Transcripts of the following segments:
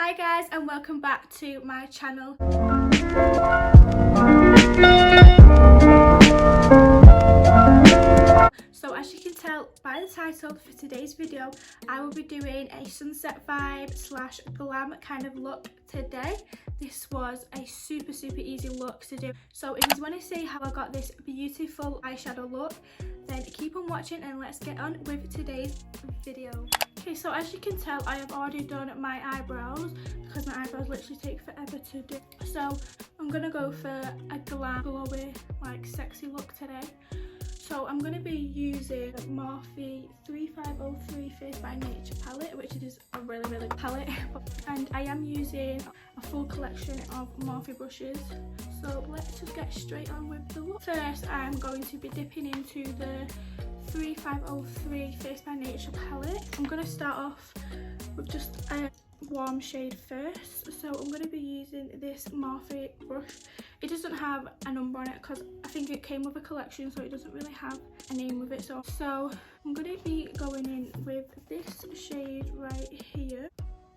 Hi guys, and welcome back to my channel. So as you can tell by the title for today's video, I will be doing a sunset vibe slash glam kind of look today. This was a super easy look to do. So if you want to see how I got this beautiful eyeshadow look, then keep on watching and let's get on with today's video. Okay, so as you can tell, I have already done my eyebrows because my eyebrows literally take forever to do. So I'm gonna go for a glam, glowy, like sexy look today. So I'm going to be using Morphe 3503 Face by Nature palette, which is a really palette, and I am using a full collection of Morphe brushes. So let's just get straight on with the look. First, I'm going to be dipping into the 3503 Face by Nature palette. I'm going to start off with just a warm shade first. So I'm going to be using this Morphe brush. It doesn't have a number on it because I think it came with a collection, so it doesn't really have a name with it. So I'm going to be going in with this shade right here.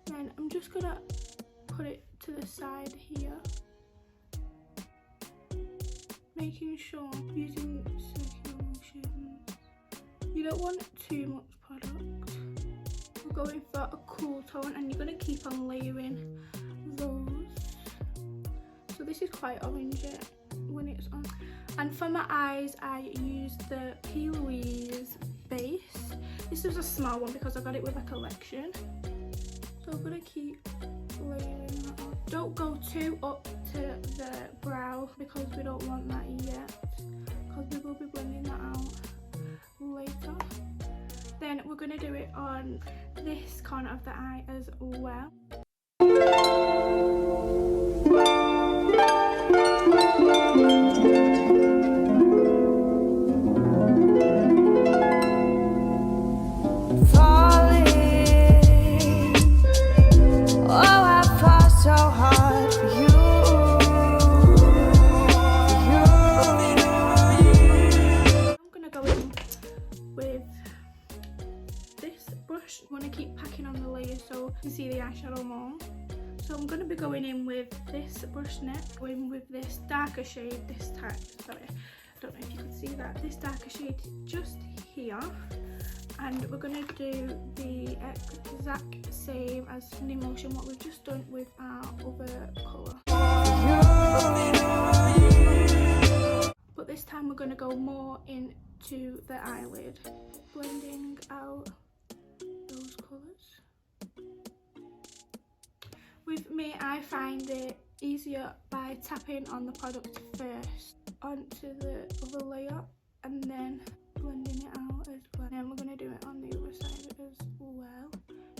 Then I'm just going to put it to the side here, making sure I'm using circular motions. You don't want too much product. We're going for a cool tone, and you're going to keep on layering those. So this is quite orangey when it's on. And for my eyes, I used the Paigeleighxo base. This is a small one because I got it with a collection. So I'm going to keep layering that on. Don't go too up to the brow because we don't want that yet, because we will be blending that out later. Then we're going to do it on this corner of the eye as well. You want to keep packing on the layers so you can see the eyeshadow more. So I'm going to be going in with this brush next, going with this darker shade this time. Sorry, I don't know if you can see that. This darker shade just here, and we're going to do the exact same as the motion what we've just done with our other colour. But this time we're going to go more into the eyelid, blending out those colours. With me, I find it easier by tapping on the product first onto the other layer and then blending it out as well. And then we're going to do it on the other side as well.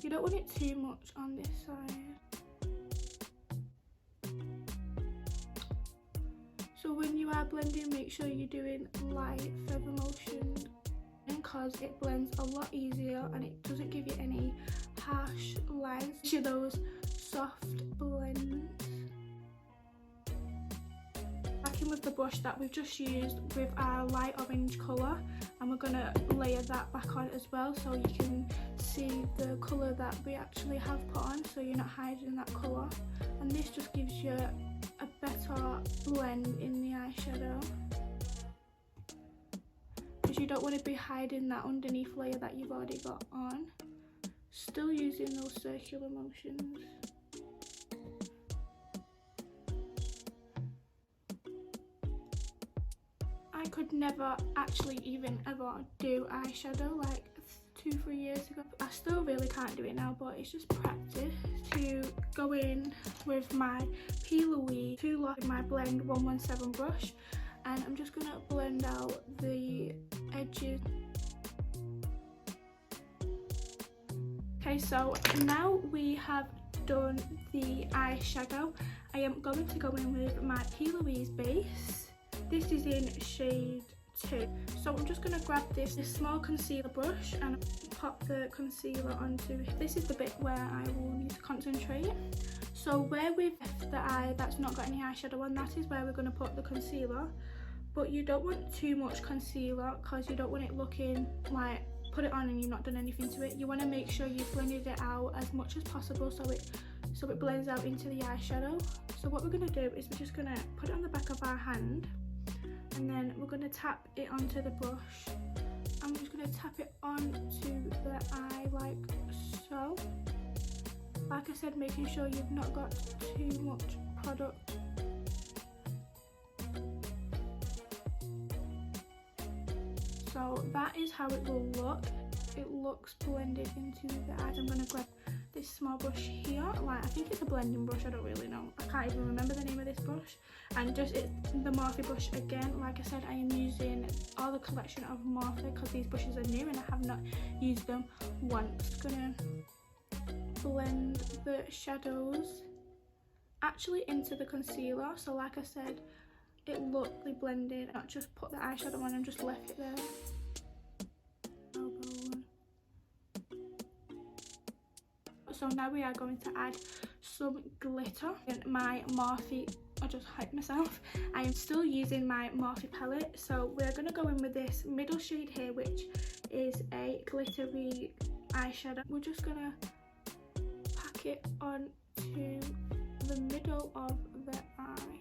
You don't want it too much on this side. So when you are blending, make sure you're doing light feather motion, because it blends a lot easier and it doesn't give you any harsh lines. To those soft blends. Back in with the brush that we've just used with our light orange colour, and we're going to layer that back on as well so you can see the colour that we actually have put on, so you're not hiding that colour. And this just gives you a better blend in the eyeshadow, because you don't want to be hiding that underneath layer that you've already got on. Still using those circular motions. I could never actually even ever do eyeshadow like 2-3 years ago. I still really can't do it now, but it's just practice. To go in with my Paigeleighxo Too Long in my Blend 117 brush, and I'm just going to blend out the edges. Okay, so now we have done the eyeshadow. I am going to go in with my Paigeleighxo base. This is in shade 2. So I'm just going to grab this small concealer brush and pop the concealer onto it. This is the bit where I will need to concentrate. So where we've left the eye that's not got any eyeshadow on, that is where we're going to put the concealer. But you don't want too much concealer because you don't want it looking like put it on and you've not done anything to it. You want to make sure you've blended it out as much as possible so it so it blends out into the eyeshadow. So what we're going to do is we're just going to put it on the back of our hand, and then we're going to tap it onto the brush. I'm just going to tap it onto the eye like so. Like I said, making sure you've not got too much product. So that is how it will look. It looks blended into the eyes. I'm going to grab this small brush here. Like, I think it's a blending brush, I don't really know. I can't even remember the name of this brush. And just it's the Morphe brush again. Like I said, I am using all the collection of Morphe because these brushes are new and I have not used them once. Just gonna blend the shadows actually into the concealer. So like I said, it looked blended, not just put the eyeshadow on and just left it there. So now we are going to add some glitter in my Morphe. I just hyped myself. I am still using my Morphe palette, so we're going to go in with this middle shade here, which is a glittery eyeshadow. We're just going to pack it onto the middle of the eye.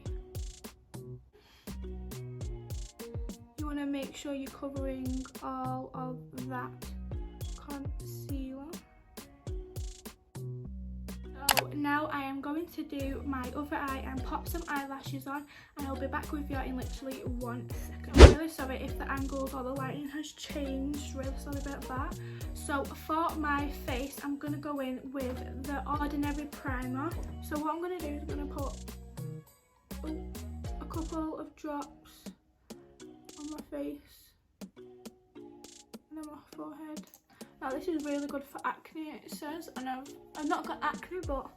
You want to make sure you're covering all of that concealer. Now I am going to do my other eye and pop some eyelashes on, and I'll be back with you in literally 1 second. I'm really sorry if the angles or the lighting has changed, really sorry about that. So for my face, I'm going to go in with the Ordinary primer. So what I'm going to do is I'm going to put a couple of drops on my face and on my forehead. Now this is really good for acne, it says, and I've not got acne, but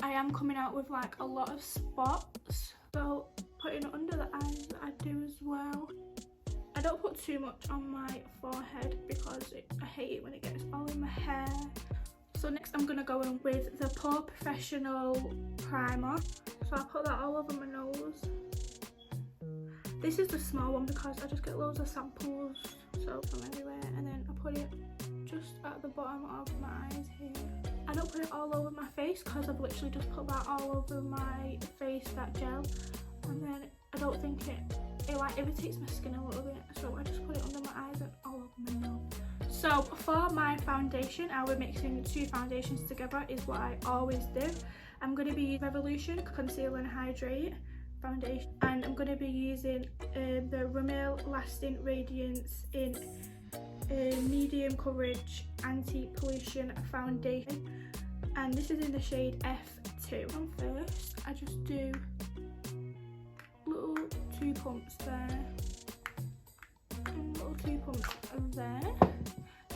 I am coming out with like a lot of spots, so putting it under the eyes I do as well. I don't put too much on my forehead because I hate it when it gets all in my hair. So next I'm going to go in with the Pore Professional primer, so I'll put that all over my nose. This is the small one because I just get loads of samples so from everywhere, and then I put it just at the bottom of my eyes here. I don't put it all over my face because I've literally just put that all over my face, that gel, and then I don't think it like irritates my skin a little bit, so I just put it under my eyes and all over my nose. So for my foundation, I will be mixing 2 foundations together is what I always do. I'm going to be using Revolution Conceal and Hydrate foundation, and I'm going to be using the Rimmel Lasting Radiance in medium coverage anti-pollution foundation, and this is in the shade F2. And first I just do little 2 pumps there and little 2 pumps there,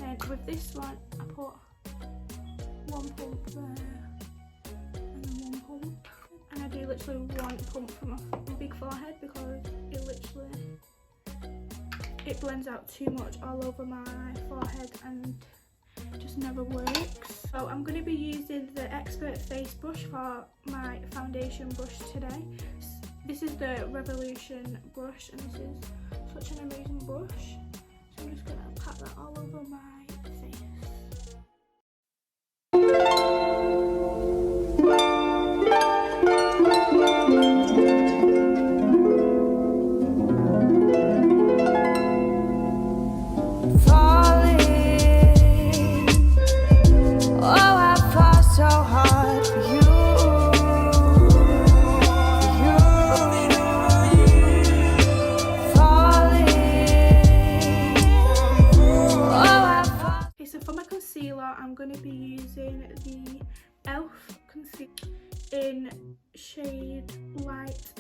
and with this one I put 1 pump there and then 1 pump. And I do literally 1 pump from my big forehead because it blends out too much all over my forehead and it just never works. So I'm going to be using the Expert Face brush for my foundation brush today. This is the Revolution brush, and this is such an amazing brush. So I'm just going to pat that all over my face. I'm going to be using the e.l.f. concealer in shade Light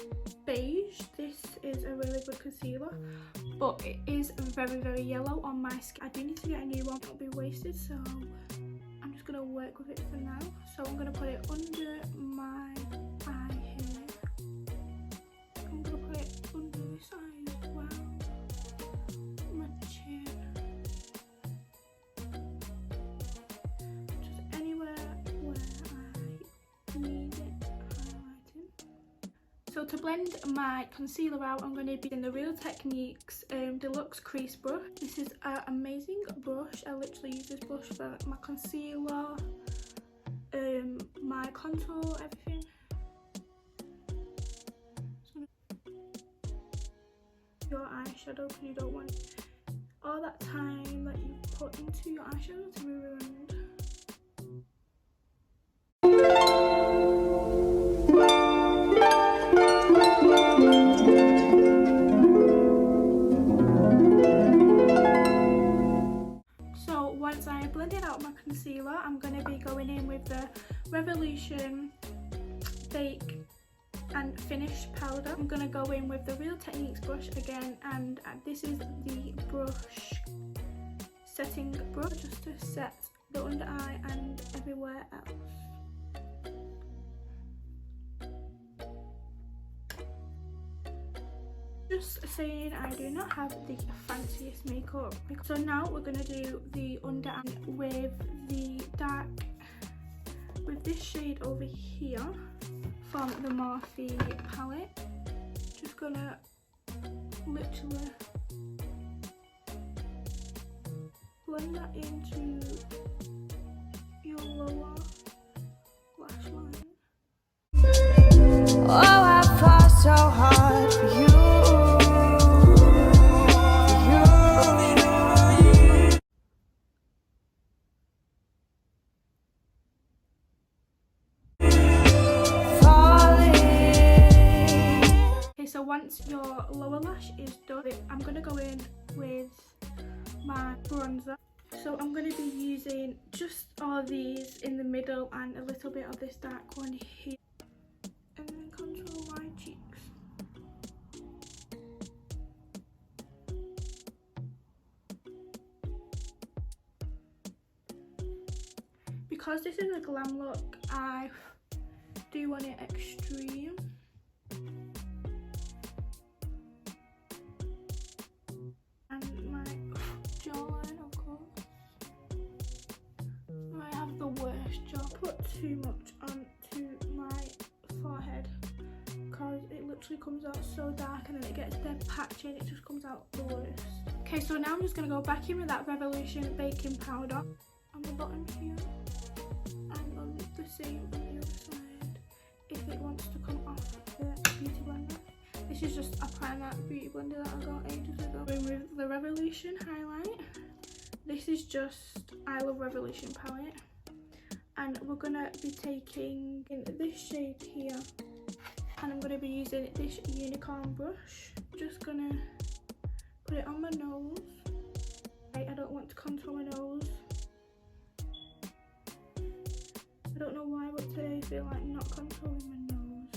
Beige. This is a really good concealer, but it is very, very yellow on my skin. I do need to get a new one, it'll be wasted, so I'm just going to work with it for now. So I'm going to put it under my eye here. I'm going to put it under this eye as well, my chin. So to blend my concealer out, I'm going to be using the Real Techniques Deluxe Crease Brush. This is an amazing brush. I literally use this brush for my concealer, my contour, everything. Your eyeshadow, because you don't want all that time that you put into your eyeshadow to be ruined. So once I blended out my concealer, I'm going to be going in with the Revolution Bake and Finish powder. I'm going to go in with the Real Techniques brush again, and this is the brush setting brush just to set the under eye and everywhere else. Just saying, I do not have the fanciest makeup. So now we're going to do the under eye with the dark, with this shade over here from the Morphe palette. Just gonna literally blend that into your lower lash line. Oh, I fought so hard for you. So once your lower lash is done, I'm going to go in with my bronzer. So I'm going to be using just all these in the middle and a little bit of this dark one here, and then contour my cheeks. Because this is a glam look, I do want it extreme. Too much onto my forehead because it literally comes out so dark and then it gets dead patchy and it just comes out the worst. Okay, so now I'm just going to go back in with that Revolution baking powder on the bottom here and on the same on the other side if it wants to come off the beauty blender. This is just a Primark beauty blender that I got ages ago. With the Revolution highlight, this is just I Love Revolution palette. And we're gonna be taking in this shade here, and I'm gonna be using this unicorn brush. Just gonna put it on my nose. I don't want to contour my nose. I don't know why, but today I feel like not contouring my nose.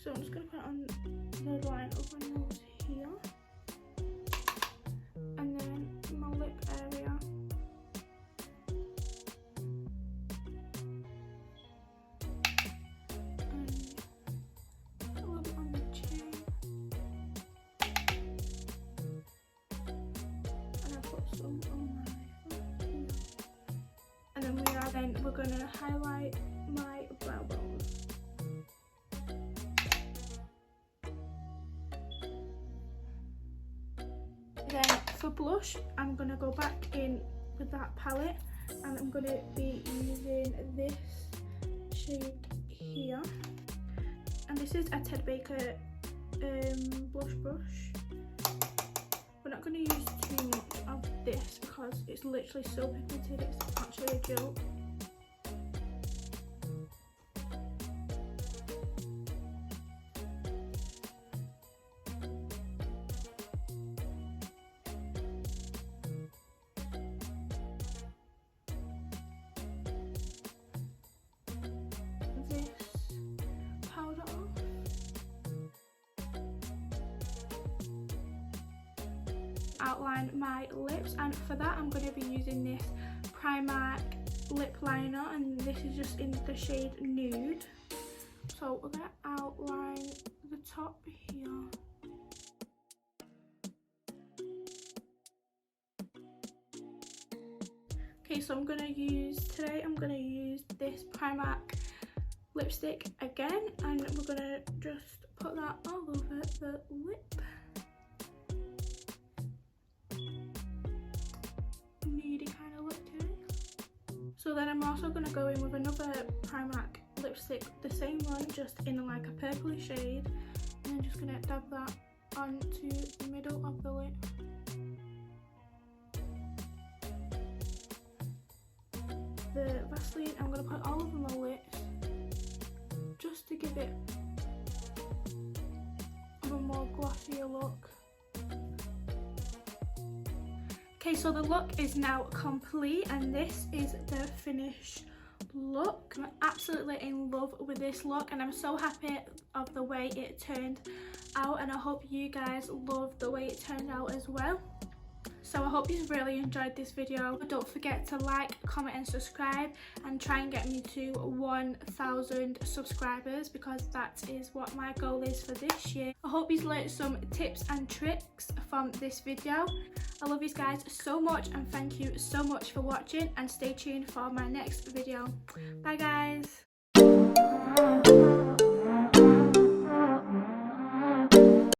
So I'm just gonna put it on the line of my nose here, and then my lip area. Then we're going to highlight my brow bone. Then for blush, I'm going to go back in with that palette and I'm going to be using this shade here. And this is a Ted Baker blush brush. We're not going to use too much of this because it's literally so pigmented, it's actually a joke. This powder off. Outline my lips, and for that I'm going to be using this Primark lip liner, and this is just in the shade Nude. So we're going to outline the top here. Okay, so I'm going to use this Primark lipstick again, and we're going to just put that all over the lip. Nude kind of look to it. So then I'm also going to go in with another Primark lipstick, the same one, just in like a purpley shade, and I'm just going to dab that onto the middle of the lip. The Vaseline, I'm going to put all over my lips just to give it a more glossier look. Okay, so the look is now complete and this is the finished look. I'm absolutely in love with this look and I'm so happy of the way it turned out, and I hope you guys love the way it turned out as well. So I hope you really enjoyed this video. Don't forget to like, comment and subscribe and try and get me to 1,000 subscribers, because that is what my goal is for this year. I hope you've learned some tips and tricks from this video. I love you guys so much and thank you so much for watching, and stay tuned for my next video. Bye guys.